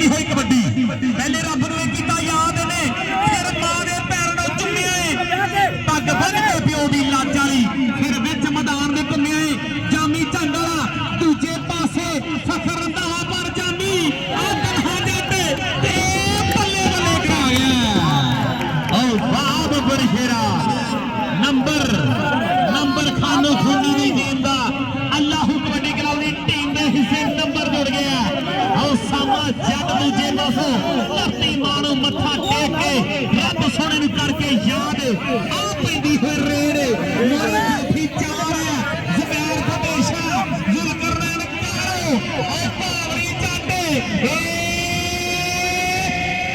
ਪੈਂਦੀ ਹੋਈ ਕਬੱਡੀ ਪਹਿਲੇ ਰੱਬ ਨੂੰ ਕੀਤਾ ਯਾਦ ਨੇ ਫਿਰ ਮਾਂ ਦੇ ਪੈਰਾਂ ਨੂੰ ਚੁੰਮਿਆ ਪੱਗ ਬੰਨ ਕੇ ਪਿਓ ਦੀ ਲਾਜ ਵਾਲੀ ਫਿਰ ਵਿੱਚ ਮੈਦਾਨ ਦੇ ਘੁੰਮਿਆ ਜਾਮੀ ਝੰਡ ਵਾਲਾ ਦੂਜੇ ਪਾਸੇ ਫਖਰ ਰੰਧਾਵਾ ਪਰ ਜਾਮੀ ਆ ਤਨਹਾ ਜੱਟ ਤੇ ਬੱਲੇ ਬੱਲੇ ਕਰਾ ਗਿਆ ਓ ਵਾਹ ਬੱਬਰ ਸ਼ੇਰਾ ਨੰਬਰ ਖਾਨੋ ਖੂਨੀ ਦੀ ਟੀਮ ਦਾ ਅੱਲਾਹੂ ਕਬੱਡੀ ਕਲੱਬ ਦੀ ਟੀਮ ਦੇ ਹਿੱਸੇ ਨੰਬਰ ਜੁੜ ਗਿਆ ਆਓ ਸਾਮਾ ਜੱਟ ਦੂਜੇ ਪਾਸੋਂ ਧਰਤੀ ਮਾਂ ਨੂੰ ਮੱਥਾ ਟੇਕ ਕੇ ਰੱਬ ਸੋਹਣੇ ਨੂੰ ਕਰਕੇ ਯਾਦ ਆ ਪੈਂਦੀ ਹੋਈ ਰੇਡ ਮਾਰੇ ਕਾਫੀ ਚਾਰ ਹੈ ਜ਼ੁਬੈਰ ਫਤੇਸ਼ਾ ਜ਼ੁਲਕਰਨੈਨ ਕਾਲੋ ਓ ਭਾਵਰੀ ਜੱਟ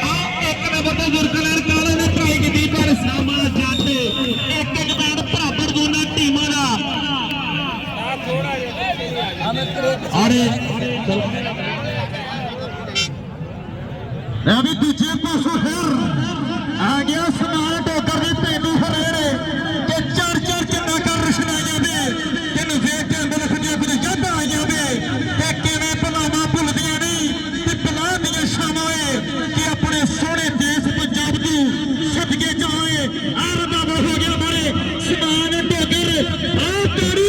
ਆ ਇੱਕ ਨੰਬਰ ਤੇ ਜ਼ੁਲਕਰਨੈਨ ਕਾਲੋ ਨੇ ਟਰਾਈ ਕੀਤੀ ਪਰ ਸਾਮਾ ਜੱਟ ਇੱਕ ਮੈਚ ਬਰਾਬਰ ਦੋਨਾਂ ਟੀਮਾਂ ਦਾ अरे अभी दूजे पासों फिर आ गया समान टोकर भी पेंडू हरेरे के चार किन्ना कर रशना जाते कि नज़र के अंदर रखने कुछ जद आ जाते कि किवें भुलावां भुलदियां नहीं ते भुला दियां शामां कि अपने सोहने देश पंजाब तू सदके जाए आ रबाबा हो गया मारे समान टोकर आ तेरी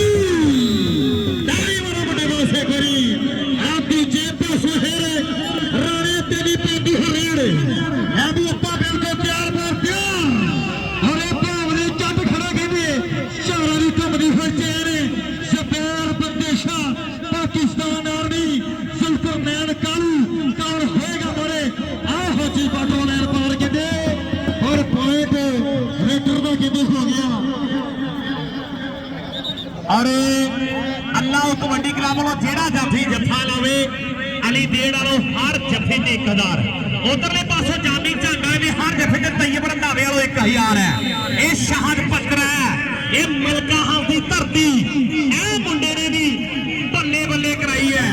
और अल्लाह कबड्डी क्लब वालों जेड़ा जाफी जफा लावे अली देड़ वालों हर जफे ते 1000 उधरले पासों जामी झांगा ने हर जफे ते तैयब रंधावे वालों 1000 है ये शहाद पत्र है ये मलका हाल की धरती ए मुंडे ने भी बल्ले बल्ले कराई है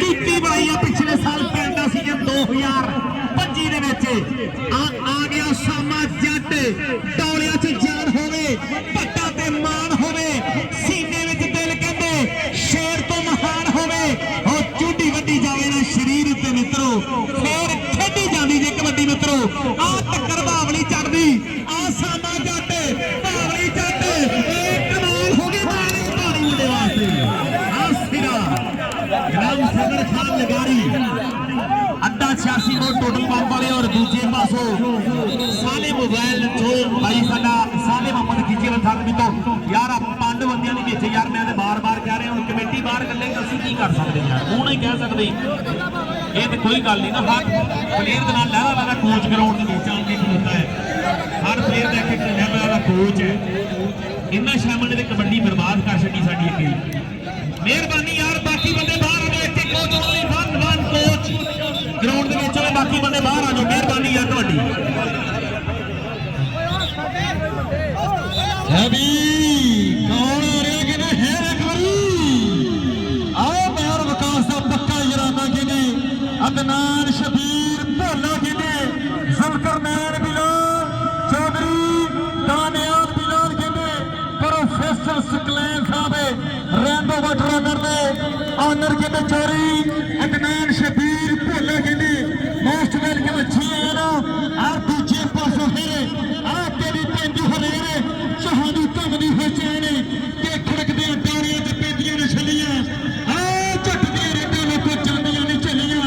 कीती बनाई है पिछले साल पैंदा सीजन 2025 दे विच आ गया सामा जट टोलियां च जान होवे पट्टा ते मान होवे सीने विच दिल कहंदे शेर तो महान होवे ओ चूडी वड्डी जावे ना शरीर ते मित्रो फिर खेडी जांदी जे कबड्डी मित्रो आ टक्कर बावली चढ़दी आ सामा जट बावली जट ए कमाल हो गई मारे भारी मुंडे वास्ते आ सिरा ग्राम सदर खान लगारी अड्डा 86 नोट टोटल पंप वाले और दूसरे पासों साले मोबाइल जो भाई साडा साले मोहम्मद खिचे वथाकमी तो यार पंज बंदियां ने भेजे यार मैं बार-बार कह रहा हूं कमेटी बाहर कर लेंगे असं की कर सकते यार तू नहीं कह सकते ये तो कोई गल नहीं ना हर प्लेयर के नाल लहरा वाला कोच ग्राउंड के नीचे आके खलोता है हर प्लेयर का एक लहरा वाला कोच है इन्ना शामिल ने कबड्डी बर्बाद कर छड़ी साडी टीम मेहरबानी यार बाकी बंदे बाहर आ जाओ इत्थे coach only one coach ground के नीचे बाकी बंदे बाहर आ जाओ मेहरबानी यार ਤੁਹਾਡੀ अभी कौन आ रहा कि नहीं है एक बारी आओ मेहर विकास का पक्का इरादा कि नहीं अदनान शबीर भोला कि नहीं जुल्करनैन बिलाल चौधरी दानियाल बिलाल कि नहीं प्रोफेसर सुकलैन साहब रैंबो वट रनर ने ऑनर के में चोरी अदनान शबीर भोला कि नहीं मोस्ट वेलकम अच्छी है ना आप दूसरे पासों फिर आप तेरी पेंदू हरेरे शहादी धमदी हुसैन के खड़कदे डारियां ते पेंदियां ने छलियां आ झट दी रेडां लोको जांदियां ने चलियां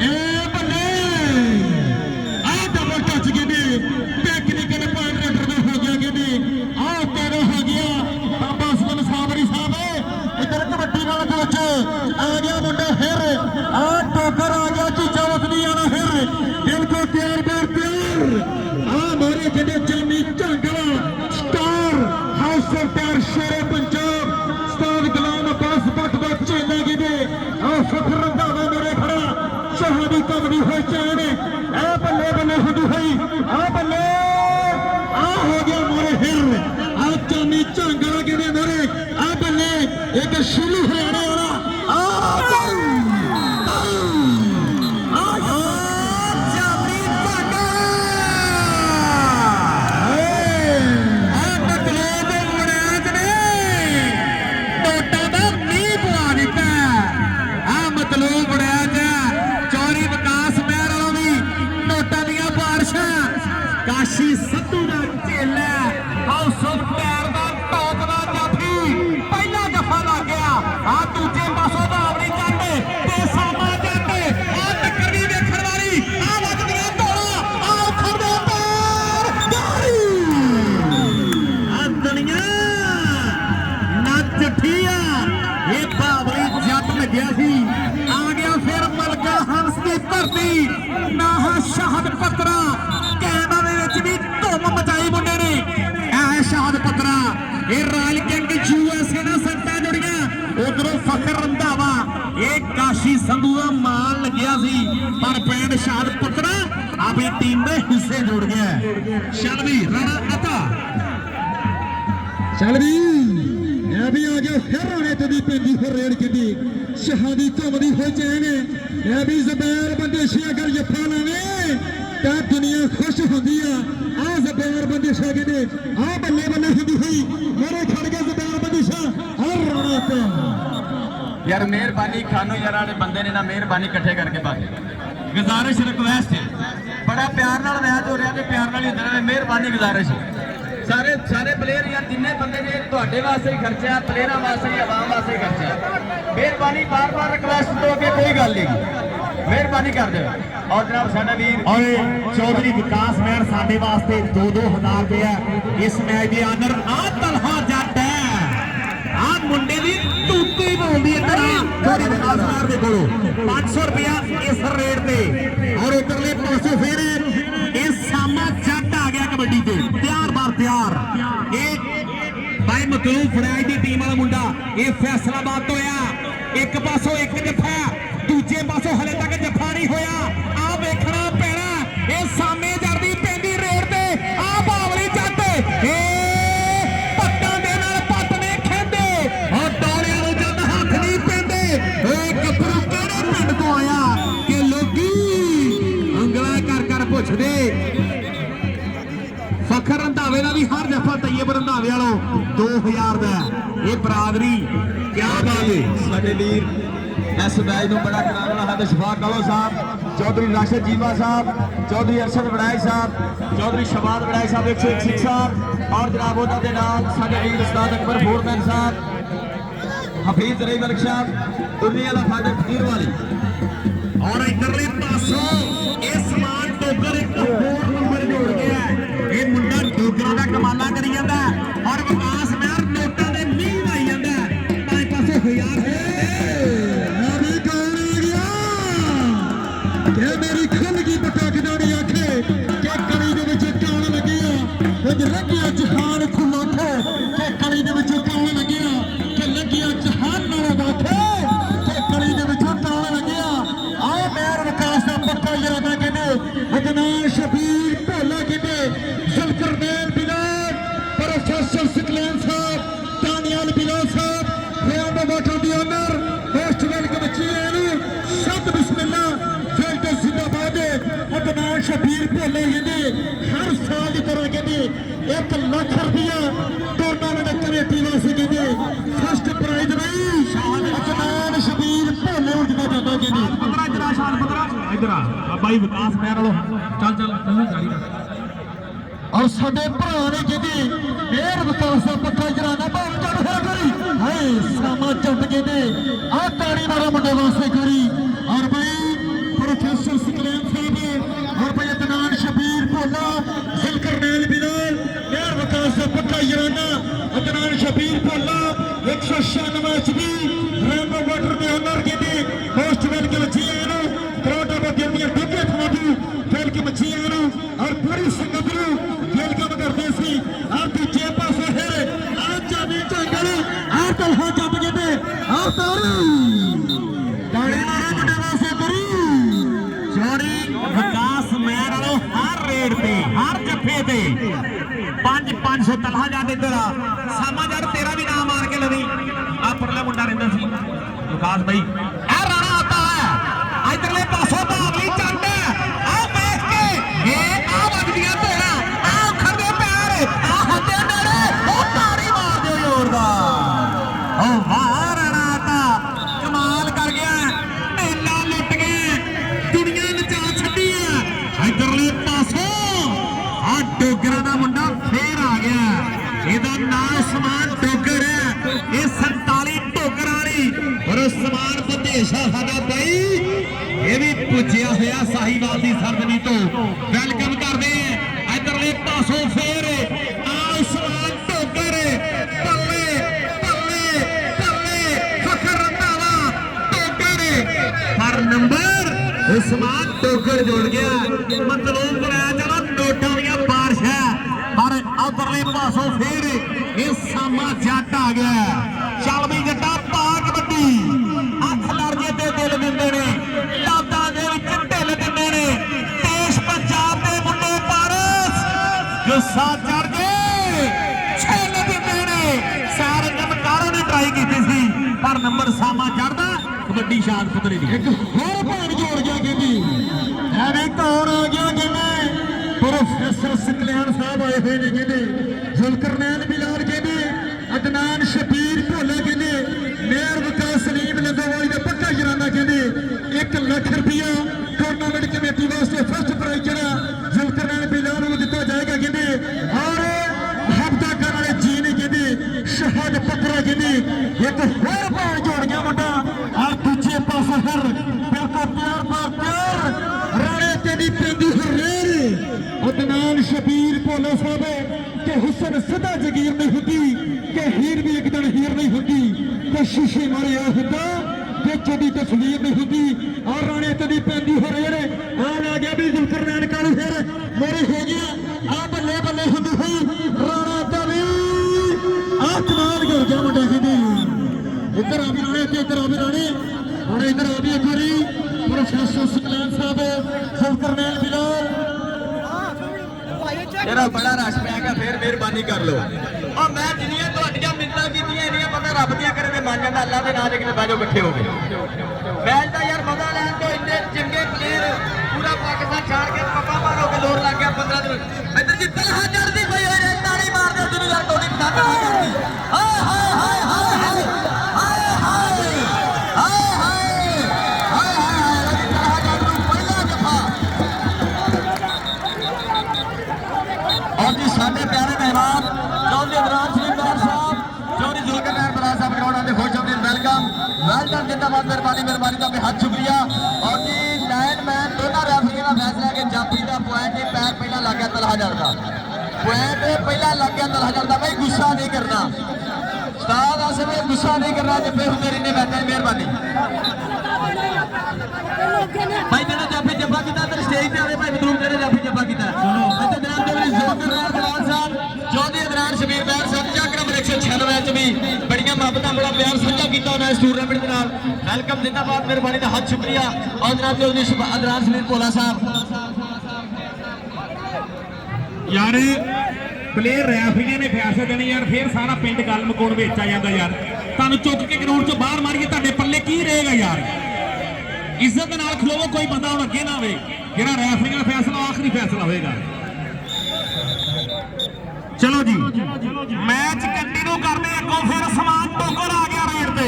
ए बल्ले आ डबल टच गिने टेक्निकल पॉइंट रेडर दा हो गया गिने आ तेरा हो गया बाबा सुन साबरी साहब इधर कबड्डी वाला कोच आ गया मुंडा फिर आ टोकर आ गया चीजा वसनी आना फिर दिल को प्यार बार प्यार आ मारे जिन्हें जामी झांगला सरदार शेरे पंजाब उस्ताद गुलाम अब्बास भट्ट दा चेला गिने आ फखर रंधावा मेरे खड़ा शहादी कबड्डी होई चैन ए बल्ले बल्ले हुंदी होई आ बल्ले आ हो गया मोरे हिर आ जामी झांगला गिने मेरे आ बल्ले एक शिलू हरियाणा वाला आ चौरी विकास महर ਨਾ ਸ਼ਹਾਦਤ ਪੱਤਰਾ ਕੈਨੇਡਾ ਦੇ ਵਿੱਚ ਵੀ ਧੁੰਮ ਮਚਾਈ ਮੁੰਡੇ ਨੇ। ਇਹ ਸ਼ਹਾਦਤ ਪੱਤਰਾ ਇਹ ਰਾਇਲ ਕਿੰਗ USA ਨਾਲ ਸੰਗਤਾਂ ਜੁੜੀਆਂ। ਉਧਰੋਂ ਫਖਰ ਰੰਧਾਵਾ ਇਹ ਕਾਸ਼ੀ ਸੰਧੂ ਦਾ ਮਾਣ ਲੱਗਿਆ ਸੀ ਪਰ ਪਿੰਡ ਸ਼ਹਾਦਤ ਪੱਤਰਾ ਆਪਣੀ ਟੀਮ ਦੇ ਹਿੱਸੇ ਜੁੜ ਗਿਆ। ਚੱਲ ਵੀ ਰਾਣਾ ਅਤਾ ਚੱਲ ਵੀ ਇਹ ਵੀ ਆ ਗਿਆ ਫਿਰ ਹੋਣੇ ਤੇ ਦੀ ਪੈਂਦੀ ਫਿਰ ਰੇਡ ਕਿੱਡੀ ਸ਼ਹਾਦੀ ਘੁੰਮਦੀ ਹੋਈ ਚੈਨ ਇਹ ਵੀ ਜ਼ਬੈਰ ਬੰਦਿਸ਼ ਅਗਰ ਜੱਫਾ ਲਾਵੇ ਤਾਂ ਦੁਨੀਆ ਖੁਸ਼ ਹੁੰਦੀ ਆ ਜ਼ਬੈਰ ਬੰਦਿਸ਼ ਕਹਿੰਦੇ ਬੱਲੇ ਬੱਲੇ ਹੁੰਦੀ ਹੋਈ ਮੇਰੇ ਖੜ ਗਿਆ ਜ਼ਬੈਰ ਬੰਦਿਸ਼ ਹਰ ਰੋਣਾ ਤੇ यार मेहरबानी खानू यार वाले बंदे ने ना मेहरबानी इकट्ठे करके बाकी गुजारिश रिक्वेस्ट है बड़ा प्यार नाल मैच हो रहा है प्यार नाल ही होंदे ने मेहरबानी गुजारिश सारे सारे प्लेयर यार जिन्ने बंदे ने तुहाडे वास्ते ही खर्चा प्लेयरां वास्ते ही आवाम वास्ते ही खर्चा मेहरबानी बार बार रिक्वेस्ट तो अगे कोई गल नहीं मेहरबानी कर दो और जनाब साडा वीर और चौधरी विकास महर साडे वास्ते 2-2000 रुपया इस मैच के आनर तलहा जट है मुंडे की टूटी बोलती है चौधरी विकास महर के कोलों 500 रुपया इस रेट पे और उधरले पासों फिर इस सामा जट आ गया कबड्डी से तैयार बार तैयार भाई मतलूब फड़ाई की टीम वाला मुंडा ये फैसलाबाद तो होया एक पासों एक जफा दूजे पासों हले तक जफा नहीं होया आ वेखना पैना ये सामे जड़दी पैंदी रेड ते आ बावली जट पट्टां दे नाल पट ने खेंदे और टोलियां नूं जद हथ नहीं पैंदे ओए कपरू किहड़े पिंड तो आया कि लोकी उंगलां कर पुछदे फखर रंधावे का भी हर जफा तैयब रंधावे वालों 2000 का ये बरादरी क्या बात है साडे वीर इस मैच को बड़ा कराने वाला है शफाक कालो साहब चौधरी राशिद जीवा साहब चौधरी अरशद वड़ाई साहब चौधरी शबाद वड़ाई साहब 101 सिख साहब और जनाब उन्होंने नाम साडे वीर उस्ताद अकबर फोरमैन साहब हफीज रही मलिक साहब दुनिया वाला फादर फकीर वाली और इधरले पासों ये समान टोकर एक होर नंबर जोड़ गया ये मुंडा डोगरा का कमाला करी जाता और विकास महर नोटां दे मींह लाई जाता पांच पासों 1000 मेरी खल की पटाख जानी आखे कि कली दे विच कान लगिया कुछ लगिया जहान खुला थे कि कली दे विच कान लगिया कि लगिया जहान नालों बाथे कि कली दे विच कान लगिया आ मेहर विकास दा पक्का इरादा कहंदे अदनान शबीर भोला कहंदे जुल्करनैन बिलाल प्रोफेसर सिकलैन साहब दानियाल बिलाल साहब rainbow water the owner host welcome Chinu सब बिस्मिल्लाह अदनान शबीर भोले कहते हर साल की तरह कहते 1 लाख रुपया टूर्नामेंट कमेटी वास्ते कहते फर्स्ट प्राइज नहीं अदनान शबीर भोले उठना चाहता कहते इधर भाई विकास महर वालों चल और साडे भरा ने कहते मेहर विकास का पक्का जराना भाव चढ़ है करी हाय सामा चट कहते आ ताड़ी मारा मुंडे वास्ते करी और भाई प्रोफेसर सिकलैन साहब और भाई अदनान शबीर भोला जुल्करनैन बिलाल मेहर विकास का पक्का जराना अदनान शबीर भोला 196 एचपी रेंबो वाटर के ओनर कहते होस्ट वेलकम जीआनो करोड़ा बदियां डुगे थाडू वेलकम जीआनो और पूरी संगत नूं वेलकम करते सी और दूजे पासे है आ जावी जंगल आ तलहा जब कहते आ ताड़ी मारो मुंडे वास्ते करी चौधरी विकास महर वालों हर रेड पे हर जफे पे 500 तलहा जाते इधर सामा जड़ तेरा भी नाम मार के लवी आ परला मुंडा रहिंदा सी विकास भाई ए राणा आता है इधरले पासों बावली चंड आ देख के ये आ वजदियां तेरा आ खड़े पैर आ हत्ते नेड़े ओ ताड़ी मार दो जोरदार ओ वाह राणा आता कमाल कर गया मेला लुट गए दुनिया नचा छड्डी है इधरले पासों आ डोगरा दा मुंडा फेर आ गया ਇਹਦਾ ਨਾਮ ਸਮਾਨ ਡੋਗਰ ਹੈ ਇਹ 47 ਡੋਗਰ ਵਾਲੀ ਔਰ ਸਮਾਨ ਵਿਦੇਸ਼ਾ ਸਾਡਾ ਬਾਈ ਇਹ ਵੀ ਪੁੱਜਿਆ ਹੋਇਆ ਸਾਹੀਵਾਲ ਦੀ ਸਰਦਨੀ ਤੋਂ ਵੈਲਕਮ ਕਰਦੇ ਆ ਇਧਰਲੇ ਪਾਸੋਂ ਫੇਰ ਆ ਸਮਾਨ ਡੋਗਰ ਬੱਲੇ ਬੱਲੇ ਬੱਲੇ ਫਖਰ ਰੰਧਾਵਾ ਡੋਗਰ ਪਰ ਨੰਬਰ ਉਸਮਾਨ ਟੋਕਰ ਜੁੜ ਗਿਆ ਮਤਲੂਬ ਬਣਾਇਆ ਚਲੋ ਨੋਟਾਂ ਦੀਆਂ ਬਾਰਿਸ਼ਾਂ ਪਰ ਉਧਰਲੇ ਪਾਸੋਂ ਫੇਰ ਇਹ ਸਾਮਾ ਜੱਟ ਆ ਗਿਆ ਚੱਲ ਵੀ ਜੱਟਾ ਪਾ ਕਬੱਡੀ ਹੱਥ ਲੜ ਜੇ ਤੇ ਦਿਲ ਦਿੰਦੇ ਨੇ ਲਾਤਾਂ ਦੇ ਵਿੱਚ ਢਿੱਲ ਦਿੰਦੇ ਨੇ ਦੇਸ਼ ਪੰਜਾਬ ਦੇ ਮੁੰਡੇ ਪਾਰਸ ਗੁੱਸਾ ਚੜ ਜੇ ਛੇਲ ਦਿੰਦੇ ਨੇ ਸਾਰੇ ਚਮਕਾਰਾਂ ਨੇ ਟਰਾਈ ਕੀਤੀ ਸੀ ਪਰ ਨੰਬਰ ਸਾਮਾ ਚੜਦਾ ਕਬੱਡੀ ਸ਼ਾਨ ਪੁੱਤਰੇ ਦੀ ਇੱਕ ਹੋਰ ਭਾਣ ਜੋੜ ਗਿਆ ਕਹਿੰਦੀ ਐਵੇਂ ਕੌਣ ਆ ਗਿਆ ਕਹਿੰਦੇ ਪ੍ਰੋਫੈਸਰ ਸਕਲਿਆਣ ਸਾਹਿਬ ਆਏ ਹੋਏ ਨੇ ਕਹਿੰਦੇ ਜ਼ੁਲਕਰਨੈਨ ਬਿਲਾਲ ਕਹਿੰਦੇ ਅਦਨਾਨ ਸ਼ਬੀਰ ਭੋਲਾ ਕਹਿੰਦੇ ਮੇਅਰ ਵਿਕਾਸ ਸਲੀਮ ਲੰਗੋਵਾਲੀ ਦਾ ਪੱਕਾ ਜਰਾਨਾ ਕਹਿੰਦੇ 1 ਲੱਖ ਰੁਪਇਆ ਟੂਰਨਾਮੈਂਟ ਕਮੇਟੀ ਵਾਸਤੇ ਫਸਟ ਪ੍ਰਾਈਜ਼ ਜਿਹੜਾ ਜ਼ੁਲਕਰਨੈਨ ਬਿਲਾਲ ਨੂੰ ਦਿੱਤਾ ਜਾਏਗਾ ਕਹਿੰਦੇ ਔਰ ਹਫਤਾ ਕਰਨ ਵਾਲੇ ਜੀ ਨੇ ਕਹਿੰਦੇ ਸ਼ਹਾਦ ਪੱਤਰਾ ਕਹਿੰਦੇ ਇੱਕ ਹੋਰ ਭਾਣ ਜੋੜ ਗਿਆ ਮੁੰਡਾ ਔਰ ਦੂਜੇ ਪਾਸੇ ਫਿਰ ਬਿਲਕੁਲ ਪਿਆਰ ਪਰ ਪਿਆਰ ਰਾਣੇ ਤੇ ਦੀ ਪੈਂਦੀ ਹਰੇਰ ਅਦਨਾਨ ਸ਼ਬੀਰ ਭੋਲਾ ਸਾਹਿਬ ਕਿ ਹੁਸਨ ਸਦਾ ਜਗੀਰ ਨਹੀਂ ਹੁੰਦੀ ਕਿ ਹੀਰ ਵੀ ਇੱਕ ਦਿਨ ਹੀਰ ਨਹੀਂ ਹੁੰਦੀ ਕਿ ਸ਼ੀਸ਼ੇ ਮਾਰਿਆ ਹੁੰਦਾ ਵਿੱਚ ਦੀ ਤਸਵੀਰ ਨਹੀਂ ਹੁੰਦੀ ਔਰ ਰਾਣੇ ਤੇ ਦੀ ਪੈਂਦੀ ਹਰੇਰ ਆ ਗਿਆ ਵੀ ਜ਼ੁਲਕਰਨੈਨ ਕਾਲੂ ਫਿਰ ਮੋਰੇ ਹੋ ਗਿਆ ਆ ਬੱਲੇ ਬੱਲੇ ਹੁੰਦੀ ਹੋਈ ਰਾਣਾ ਦਾ ਵੀ ਆ ਕਮਾਲ ਕਰ ਗਿਆ ਮੁੰਡਾ ਕਹਿੰਦੇ ਇੱਧਰ ਆ ਵੀ ਰਾਣੇ ਤੇ ਇੱਧਰ ਆ ਵੀ ਰਾਣੇ ਹੁਣ ਇੱਧਰ ਆ ਵੀ ਇੱਕ ਵਾਰੀ ਪ੍ਰੋਫੈਸਰ ਸਕਲੈਨ ਸਾਹਿਬ ਜ਼ੁਲਕਰਨੈਨ ਬਿਲਾਲ ਜਿਹੜਾ ਬੜਾ ਰਸ਼ ਪੈ ਗਿਆ ਫਿਰ ਮਿਹਰਬਾਨੀ ਕਰ ਲਓ ਆ ਮੈਂ ਜਿੰਨੀਆਂ ਤੁਹਾਡੀਆਂ ਮਿੰਤਾਂ ਕੀਤੀਆਂ ਇੰਨੀਆਂ ਪਤਾ ਰੱਬ ਦੀਆਂ ਕਰੇ ਤੇ ਮੰਨ ਜਾਂਦਾ ਅੱਲਾ ਦੇ ਨਾਂ ਦੇ ਕਿਤੇ ਬਹਿ ਜਾਓ ਇਕੱਠੇ ਹੋ ਕੇ ਮੈਚ ਦਾ ਯਾਰ ਮਜ਼ਾ ਲੈਣ ਤੋਂ ਇੰਨੇ ਚੰਗੇ ਪਲੇਅਰ ਪੂਰਾ ਪਾਕਿਸਤਾਨ ਛਾੜ ਕੇ ਪੱਪਾ ਮਾਰੋ ਕੇ ਲੋਰ ਲੱਗ ਗਿਆ 15 ਦਿਨ ਇੱਧਰ ਜੀ ਤਲਹਾ ਚੜਦੀ ਪਈ ਹੋਈ ਨੇ ਤਾੜੀ ਮਾਰਦੇ ਤੈਨੂੰ ਯਾਰ ਟੋਲੀ ਪਸੰਦ ਆ ਕਰਦੀ ਹਾਏ ਹਾਏ ਹਾਏ ਹਾਏ ਹਾਏ ਹਾਏ ਹਾਏ ਹਾਏ ਹਾਏ ਤਲਹਾ ਚੜ ਨੂੰ ਪਹਿਲਾ ਜਫਾ और जी साढ़े प्यारे मेहमान चौधरी अदनान शरीफ साहब चौधरी जुल्करनैन बिलाल साहब ग्राउंड आते खुश होते वेलकम वेलकम जिंदाबाद मेहरबानी का बेहद शुक्रिया और जी लाइनमैन दोनों रेफरी का फैसला कि जाफी का पॉइंट ही पैर पहला लग गया तलहाजर का पॉइंट पहला लग गया तलहाजर का भाई गुस्सा नहीं करना उस्ताद आसिफ गुस्सा नहीं करना जब मेरी ने बैठे मेहरबानी भाई जेड़ा जाफी जब्बा किया तेरे स्टेज पे आए भाई मतलूब तेरे जाफी जब्बा किया इत्थे जनाब चौधरी जुल्करनैन बिलाल साहब चौधरी अदनान शबीर बैर साहब चक नंबर 196 च भी बड़ियां मुहब्बतां बड़ा प्यार साझा कीता उन्होंने इस टूरनामेंट दे नाल वेलकम जिंदाबाद मेहरबानी दा हद शुक्रिया और जनाब चौधरी अदनान शबीर भोला साहब यार प्लेयर रैफरीਆਂ ਨੇ ਫੈਸਲਾ ਦੇਣੇ ਯਾਰ ਫੇਰ ਸਾਰਾ ਪਿੰਡ ਗੱਲ ਮਕੋੜ ਵਿੱਚ ਆ ਜਾਂਦਾ ਯਾਰ ਤੁਹਾਨੂੰ ਚੁੱਕ ਕੇ ਗਰਾਊਂਡ ਚੋਂ ਬਾਹਰ ਮਾਰੀਏ ਤੁਹਾਡੇ ਪੱਲੇ ਕੀ ਰਹੇਗਾ ਯਾਰ ਇੱਜ਼ਤ ਦੇ ਨਾਲ ਖਲੋਵੋ ਕੋਈ ਬੰਦਾ ਹੁਣ ਅੱਗੇ ਨਾ ਆਵੇ ਜਿਹੜਾ ਰੈਫਰੀਆਂ ਦਾ ਫੈਸਲਾ ਆਖਰੀ ਫੈਸਲਾ ਹੋਏਗਾ ਚਲੋ ਜੀ ਮੈਚ ਕੰਟੀਨਿਊ ਕਰਦੇ ਅੱਗੋਂ ਫਿਰ ਸਮਾਨ ਟੋਕਰ ਆ ਗਿਆ ਰੇਡ ਤੇ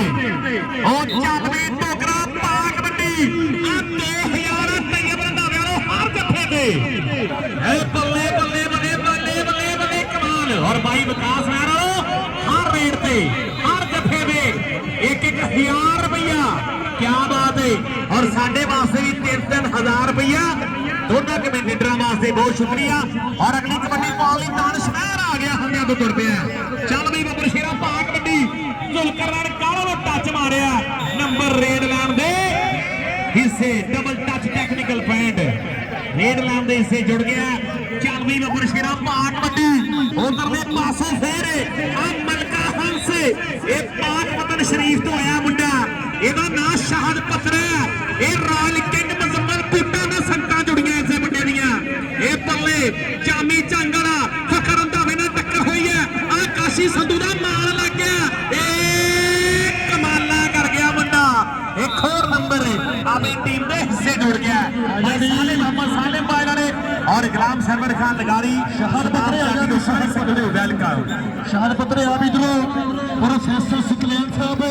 ਉਹ ਚੱਲਵੇ ਟੋਕਰਾ ਪਾ ਕਬੱਡੀ ਆ 2000 ਤੈਯਬ ਰੰਧਾਵੇ ਵਾਲੋ ਹਰ ਜੱਫੇ ਤੇ ਇਹ ਬੱਲੇ ਬੱਲੇ ਬੱਲੇ ਬੱਲੇ ਬੱਲੇ ਬੱਲੇ ਕਮਾਲ ਔਰ ਬਾਈ ਵਿਕਾਸ ਨਾਰ ਹਰ ਰੇਡ ਤੇ ਹਰ ਜੱਫੇ ਦੇ 1000 ਰੁਪਇਆ क्या बात है और साढ़े वास्ते भी 3-3000 रुपया दोनों कमेंटेटरों वास्ते बहुत शुक्रिया और अगली कबड्डी पाल दानिश महर आ गया हम तो तुर पे चल भी बबर शेरा पा कबड्डी जुल्करनैन काला ने टच मारिया नंबर रेड लाइन दे हिस्से double touch technical point red line दे हिस्से जुड़ गया चल भी बबर शेरा पा कबड्डी उधरले पासों फेर आ मलका हंस ये पाक वतन शरीफ तो आया मुंडा ਇਹਦਾ ਨਾਂ ਸ਼ਹਾਦ ਪੱਤਰ ਹੈ ਇਹ ਰਾਇਲ ਕਿੰਗ ਮਜ਼ਮਲ ਪੁੱਟਾਂ ਨਾਲ ਸੰਗਤਾਂ ਜੁੜੀਆਂ ਇਸੇ ਮੁੰਡੇ ਦੀਆਂ ਇਹ ਪੱਲੇ ਚਾਮੀ ਝਾਂਗੜਾ ਫਖਰ ਰੰਧਾਵੇ ਨਾਲ ਟੱਕਰ ਹੋਈ ਹੈ ਆ ਕਾਸ਼ੀ ਸੰਧੂ ਦਾ ਮਾਲ ਲੱਗ ਗਿਆ ਇਹ ਕਮਾਲਾਂ ਕਰ ਗਿਆ ਮੁੰਡਾ ਇੱਕ ਹੋਰ ਨੰਬਰ ਆਪਣੀ ਟੀਮ ਦੇ ਹਿੱਸੇ ਜੁੜ ਗਿਆ ਸਾਲੇ ਮੁਹੰਮਦ ਸਾਲਿਮ ਬਾਈ ਵਾਲੇ और गुलाम सरवर खान लगारी शहाद पत्रे आ गए शहाद पत्रे वेलकम शहाद पत्रे आ भी इधरों प्रोफेसर सकलैन साहब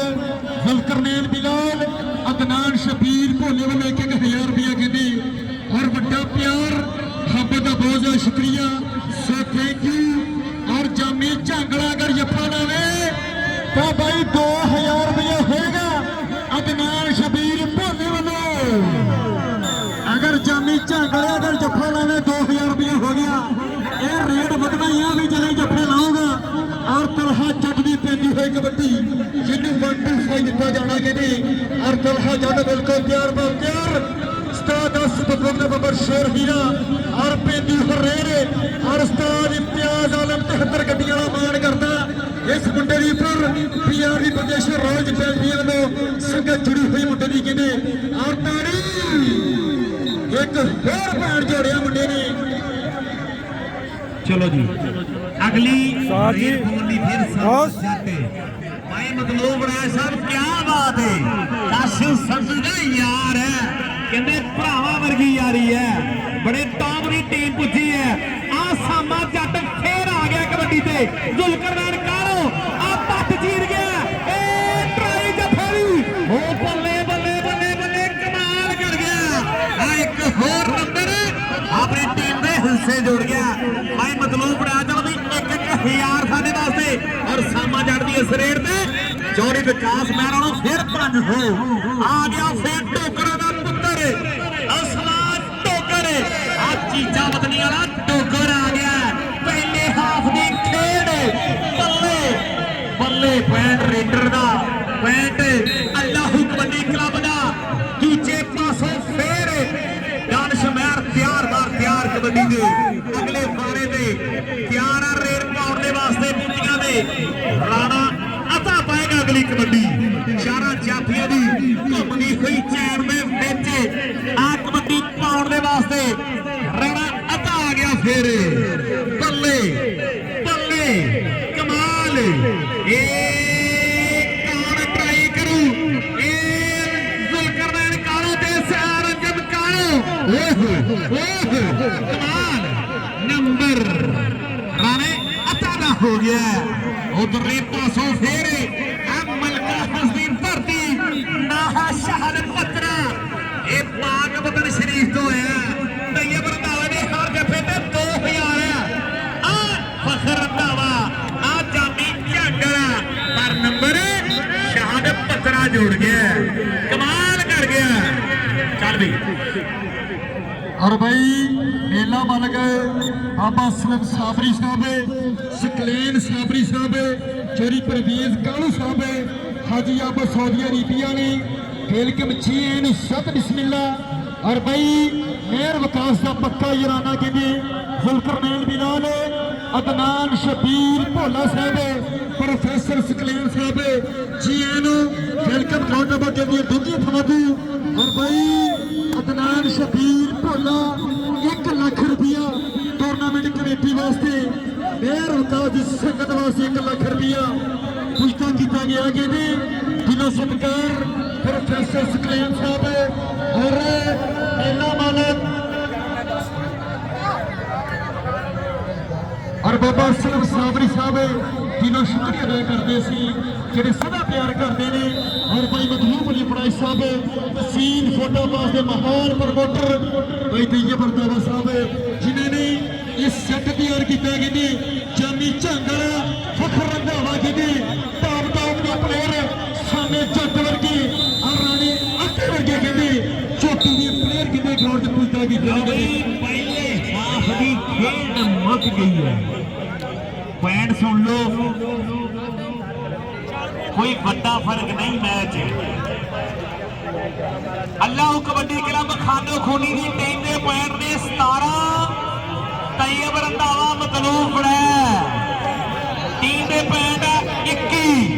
जुल्करनैन बिलाल अदनान शबीर भोले वाले 1000 रुपया कहते और बड़ा प्यार मोहब्बत का बहुत ज्यादा शुक्रिया सो थैंक यू और जामी झांगड़ा अगर जफा लावे तो भाई 2000 रुपया होगा अदनान शबीर भोले वालों अगर जामी झांगड़ा अगर जफा लावे 2000 रुपया हो गया ये रेट बढ़ना ही है भी जल्दी जफे लाऊंगा और तलहा जट भी पैंती हुई कबड्डी जिन्हें 125 दिता जाना कि नहीं और तलहा जट बिल्कुल प्यार बबूल बबर शेर हीरा और पेंदी हरेरे और उस्ताद इम्तियाज आलम 73 गड्डियां दा मान करदा इस मुंडे दी पर पीआर दी बदेशर रोज चैंपियन नो संगत जुड़ी हुई मुंडे दी कहंदे और ताड़ी एक होर पैर जोड़िया मुंडे ने। चलो जी अगली रेड बोली फिर जाते भाई मतलब बड़ा साहब क्या बात है दस समझदा यार है कहते भरावां वर्गी यारी है बड़े टॉप की टीम पुजी है आ सामा जट फिर आ गया कबड्डी ते जुलकरनैन कालो आ पट जीत गया ए ट्राई जफरी ओ बल्ले बल्ले बल्ले बल्ले कमाल कर गया आ एक होर नंबर अपनी टीम दे हिस्से जुड़ गया भाई मतलब बड़ा चलो भी 1-1 साडे वास्ते और सामा जट दी इस रेड ते चौड़ी विकास मैरां नूं फिर 500 आ गया फिर टोकरा दा पुत्तर असलान टोकर आ चीजा बदनी वाला टोकर आ गया पहले हाफ दी खेड बल्ले बल्ले पॉइंट रेडर दा पॉइंट अल्लाहू कबड्डी क्लब दा दूजे पासों फिर दानिश महर तैयार कबड्डी दे अगले बारे दे तैयार आ रेड पाउण दे वास्ते पुंजियां दे राणा अता पाएगा अगली कबड्डी चारा जाफिया दी घूमदी हुई चैन दे विच आ कबड्डी पाउण दे वास्ते राणा अता आ गया फिर बल्ले बल्ले कमाल ए कौन ट्राई करू ए जुलकरनैन कालो ते सारंजन कालो ओह कमाल नंबर राणे अता दा हो गया उधरले पासों फिर मलका हसदीन भरती नाहा शहर पत्रा ये पाक बदन शरीफ तो है तैयब रंधावा ने हर जफे ते 2000 आ फखर रंधावा आ जामी झांगरा पर नंबर शहर पत्रा जुड़ गया कमाल कर गया चल भी और भाई मेला बन गए बाबा असलम साबरी साहब सकलेन साबरी साहब चोरी परवेज कालू साहब हाजी अब सऊदी अरेबिया ने वेलकम चीन सत बिस्मिल्ला और भाई मेहर विकास का पक्का यराना कहते जुलकरनैन बिलाल अदनान शबीर भोला साहब प्रोफेसर सकलेन साहब जी एनो वेलकम करो कहते दूजी थमाकू और भाई अदनान शबीर भोला 1 लाख रुपया टूर्नामेंट कमेटी वास्ते मेहर विकास की संगत वास्ते 1 लाख रुपया पुष्टा किया गया कहते दिलों सत्कार प्रोफेसर सकलेन साहब और मेला मालक और बाबा असलम साबरी साहब दिलों शुक्रिया अदा करते जेडे सदा प्यार करते हैं और भाई मधूम अली पढ़ाई साहब सीन फोटो पास के महान प्रमोटर भाई तैयब रंधावा साहब जिन्होंने इस सेट तैयार किया कि जामी झांगरा फखर रंधावा कहते टॉप के प्लेयर सामे जट वर्गे और रानी अटे वर्गे कहते चोटी के प्लेयर कहते ग्राउंड से पूछता कि पहले हाफ की खेल मुक गई है पॉइंट सुन लो कोई बड़ा फर्क नहीं मैच अल्लाह कबड्डी क्लब खानो खूनी की टीम के पॉइंट ने 17 तैयब रंधावा मतलूब टीम के पॉइंट 21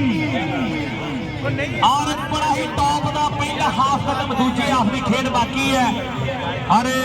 और बड़ा ही टॉप का पहला हाफ खत्म दूसरे हाफ की खेल बाकी है अरे